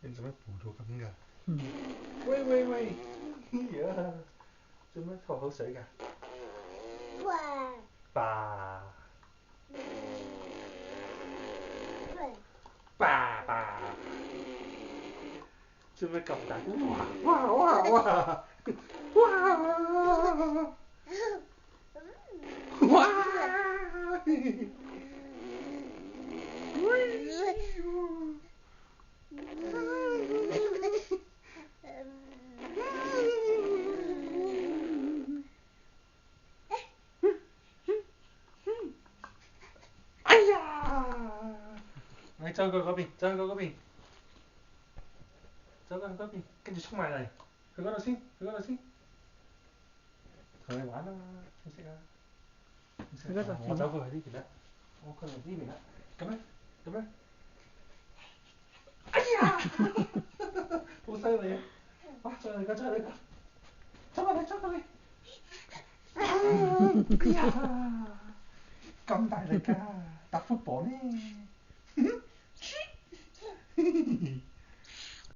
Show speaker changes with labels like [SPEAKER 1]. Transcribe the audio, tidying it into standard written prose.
[SPEAKER 1] 你做咩蒲到咁㗎？喂喂喂！呀，做咩吐口水㗎？爸爸爸，做咩咁大聲？哇哇哇哇！哇！哇！哎呀！你走過嗰邊，走過嗰邊，走過去嗰邊，跟住衝埋嚟，去嗰度先，去嗰度先，同你玩啊嘛，識唔識啊？
[SPEAKER 2] 去嗰度
[SPEAKER 1] 我走過去呢邊啦，我過嚟呢邊啦，咁樣，咁樣。哎呀！好犀利啊！哇！再嚟個，再嚟個，走過嚟，走過嚟。哎呀！咁大力㗎，打 football 咩？